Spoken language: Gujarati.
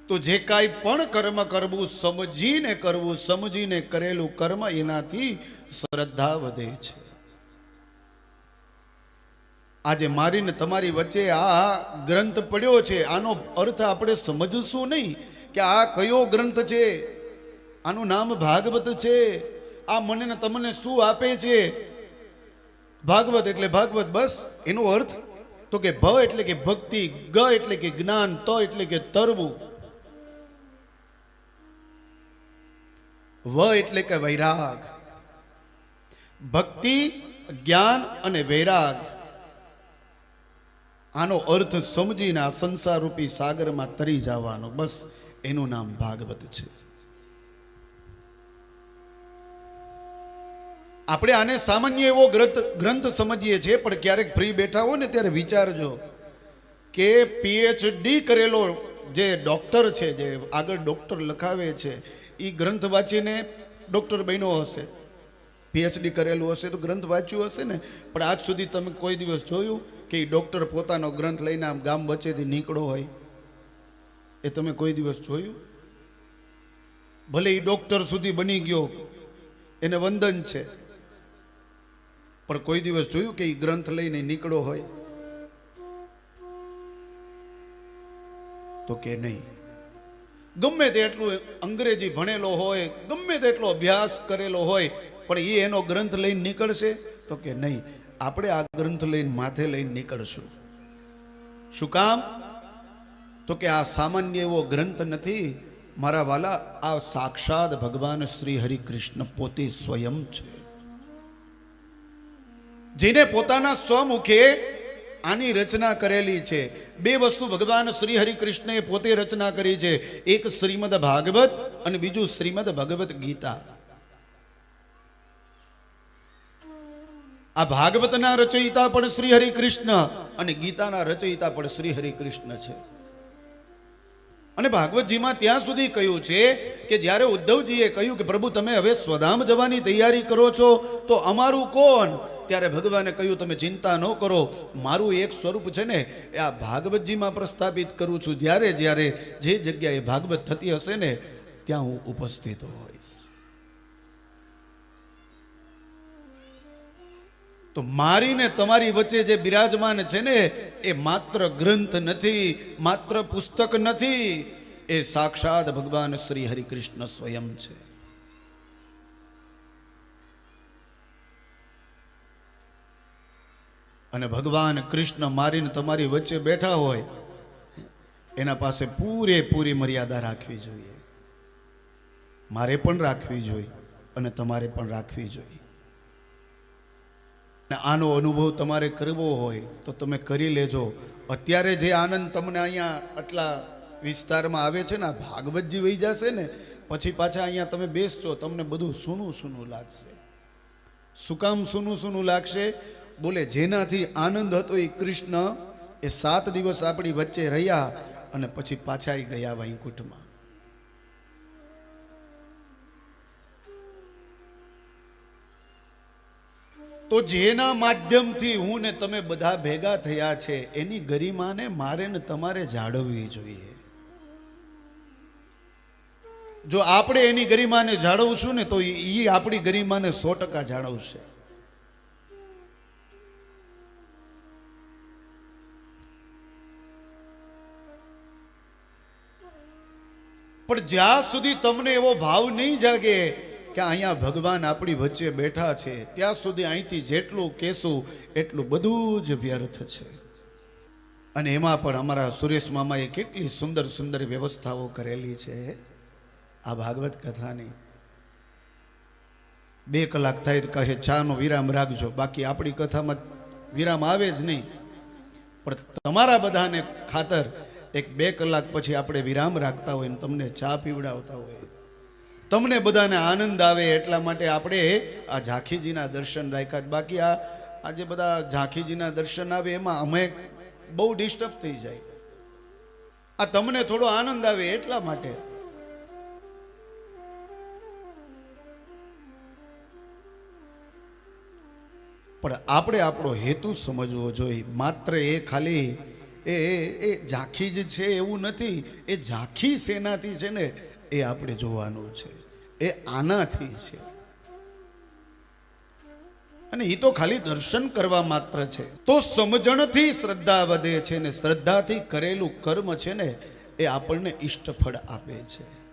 તો જે કાંઈ પણ કર્મ કરવું સમજીને કરવું, સમજીને કરેલું કર્મ એનાથી શ્રદ્ધા વધે છે. આજે મારીને તમારી વચ્ચે આ ગ્રંથ પડ્યો છે, આનો અર્થ આપણે સમજશું નહીં કે આ કયો ગ્રંથ છે, આનું નામ ભાગવત છે, આ મને ને તમને શું આપે છે. ભાગવત એટલે ભાગવત, બસ એનો અર્થ તો કે ભ એટલે કે ભક્તિ, ગ એટલે કે જ્ઞાન, ત એટલે કે તરવું, વ એટલે કે વૈરાગ. ભક્તિ, જ્ઞાન અને વૈરાગ, આનો અર્થ સમજીને આ સંસાર રૂપી સાગરમાં તરી જવાનો, બસ એનું નામ ભાગવત છે. આપણે આને સામાન્ય એવો ગ્રંથ સમજીએ છીએ, પણ ક્યારેક ફ્રી બેઠા હો ને ત્યારે વિચારજો કે પીએચડી કરેલો જે ડોક્ટર છે, જે આગળ ડોક્ટર લખાવે છે, એ ગ્રંથ વાંચીને ડોક્ટર બન્યો હશે. પીએચડી કરેલું હશે તો ગ્રંથ વાંચ્યું હશે ને, પણ આજ સુધી તમે કોઈ દિવસ જોયું કે એ ડોક્ટર પોતાનો ગ્રંથ લઈને આમ ગામ વચ્ચેથી નીકળો હોય? એ તમે કોઈ દિવસ જોયું? ભલે એ ડોક્ટર સુધી બની ગયો, એને વંદન છે, પણ કોઈ દિવસ જોયું કે એ ગ્રંથ લઈને નીકળો હોય? તો કે નહીં. ગમે તેટલું અંગ્રેજી ભણેલો હોય, ગમે તેટલો અભ્યાસ કરેલો હોય, પણ એ એનો ગ્રંથ લઈને નીકળશે? તો કે નહીં. આપણે આ ગ્રંથ લઈને માથે લઈને નીકળશું. શું કામ? તો કે આ સામાન્ય એવો ગ્રંથ નથી મારા વાલા, આ સાક્ષાત ભગવાન શ્રી હરિ કૃષ્ણ પોતે સ્વયં છે, જેને પોતાના સ્વમુખે આની રચના કરેલી છે. બે વસ્તુ ભગવાન શ્રી હરિ કૃષ્ણએ પોતે રચના કરી છે, એક શ્રીમદ ભાગવત અને બીજું શ્રીમદ ભગવત ગીતા. આ ભાગવતના રચયિતા પણ શ્રી હરિ કૃષ્ણ અને ગીતાના રચયિતા પણ શ્રી હરિ કૃષ્ણ છે. અને ભાગવતજીમાં ત્યાં સુધી કહ્યું છે કે જ્યારે ઉદ્ધવજીએ કહ્યું કે પ્રભુ તમે હવે સ્વધામ જવાની તૈયારી કરો છો તો અમારું કોણ? ત્યારે ભગવાને કહ્યું તમે ચિંતા ન કરો, મારું એક સ્વરૂપ છે ને એ આ ભાગવતજીમાં પ્રસ્થાપિત કરું છું. જ્યારે જ્યારે જે જગ્યાએ ભાગવત થતી હશે ને ત્યાં હું ઉપસ્થિત હોઈશ. તો મારીને તમારી વચ્ચે જે બિરાજમાન છે ને એ માત્ર ગ્રંથ નથી, માત્ર પુસ્તક નથી, એ સાક્ષાત ભગવાન શ્રી હરિ કૃષ્ણ સ્વયં છે. અને ભગવાન કૃષ્ણ મારીને તમારી વચ્ચે બેઠા હોય, એના પાસે પૂરેપૂરી મર્યાદા રાખવી જોઈએ. મારે પણ રાખવી જોઈએ અને તમારે પણ રાખવી જોઈએ. ને આનો અનુભવ તમારે કરવો હોય તો તમે કરી લેજો. અત્યારે જે આનંદ તમને અહીંયા આટલા વિસ્તારમાં આવે છે ને, ભાગવતજી વહી જશે ને પછી પાછા અહીંયા તમે બેસજો, તમને બધું સૂનું સૂનું લાગશે. શું કામ સૂનું સૂનું લાગશે? બોલે જેનાથી આનંદ હતો એ કૃષ્ણ એ 7 દિવસ આપણી વચ્ચે રહ્યા અને પછી પાછા ગયા વૈકુંઠમાં. તો જેના માધ્યમથી હું ને તમે બધા ભેગા થયા છે એની ગરિમાને મારે ને તમારે જાળવવી જોઈએ. જો આપણે એની ગરિમાને જાળવશું ને તો એ આપણી ગરિમાને 100% જાળવશે. પણ જ્યાં સુધી તમને એવો ભાવ નહીં જાગે કે અહીંયા ભગવાન આપણી વચ્ચે બેઠા છે, ત્યાં સુધી અહીંથી જેટલું કહેશું એટલું બધું જ વ્યર્થ છે. અને એમાં પણ અમારા સુરેશ મામાએ કેટલી સુંદર સુંદર વ્યવસ્થાઓ કરેલી છે આ ભાગવત કથાની. 2 કલાક થાય તો કહે ચાનો વિરામ રાખજો, બાકી આપણી કથામાં વિરામ આવે જ નહીં. પણ તમારા બધાને ખાતર 1-2 કલાક પછી આપણે વિરામ રાખતા હોય ને તમને ચા પીવડાવતા હોય, તમને બધાને આનંદ આવે એટલા માટે આપણે આ ઝાંખીજીના દર્શન રાખ્યા. બાકી આ જે બધા ઝાંખીજીના દર્શન આવે એમાં અમે બહુ ડિસ્ટર્બ થઈ જાય. આ તમને થોડો આનંદ આવે એટલા માટે. પણ આપણે આપણો હેતુ સમજવો જોઈએ. માત્ર એ ખાલી એ એ ઝાંખી જ છે એવું નથી. એ ઝાંખી શેનાથી છે ને એ આપણે જોવાનું છે. એ આનાથી છે. અને એ તો ખાલી દર્શન કરવા માત્ર છે. તો સમજણથી શ્રદ્ધા વધે છે ને શ્રદ્ધાથી કરેલું કર્મ છે ને એ આપણને ઈષ્ટફળ આપે છે.